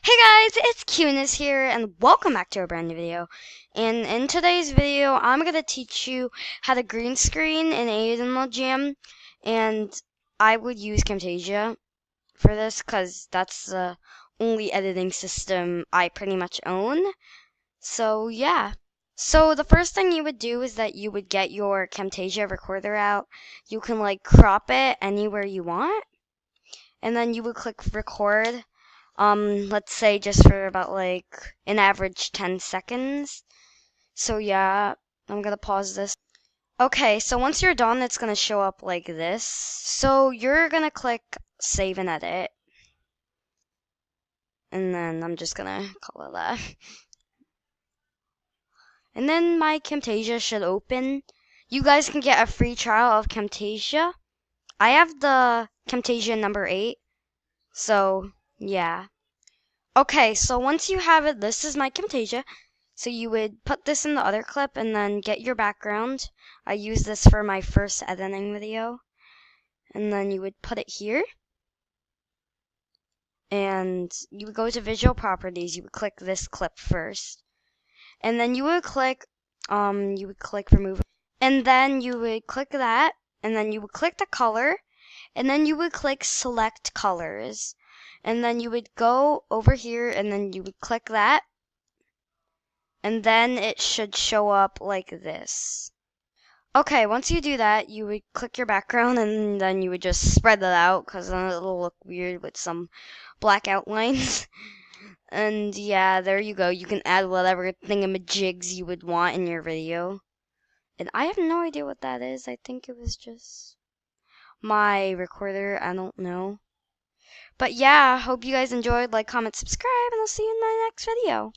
Hey guys, it's Cunis here, and welcome back to a brand new video. And in today's video, I'm going to teach you how to green screen in Animal Jam, and I would use Camtasia for this because that's the only editing system I pretty much own. So yeah. So the first thing you would do is that you would get your Camtasia recorder out. You can like crop it anywhere you want, and then you would click record. Let's say just for about like an average 10 seconds. So yeah, I'm gonna pause this. Okay, so once you're done, it's gonna show up like this. So you're gonna click save and edit. And then I'm just gonna call it that. And then my Camtasia should open. You guys can get a free trial of Camtasia. I have the Camtasia number 8. So yeah. Okay, so once you have it, this is my Camtasia. So you would put this in the other clip and then get your background. I use this for my first editing video. And then you would put it here. And you would go to visual properties. You would click this clip first. And then you would click remove. And then you would click that. And then you would click the color. And then you would click select colors. And then you would go over here and then you would click that. And then it should show up like this. Okay, once you do that, you would click your background and then you would just spread that out because then it'll look weird with some black outlines. And yeah, there you go. You can add whatever thingamajigs you would want in your video. And I have no idea what that is. I think it was just my recorder. I don't know. But yeah, hope you guys enjoyed. Like, comment, subscribe, and I'll see you in my next video.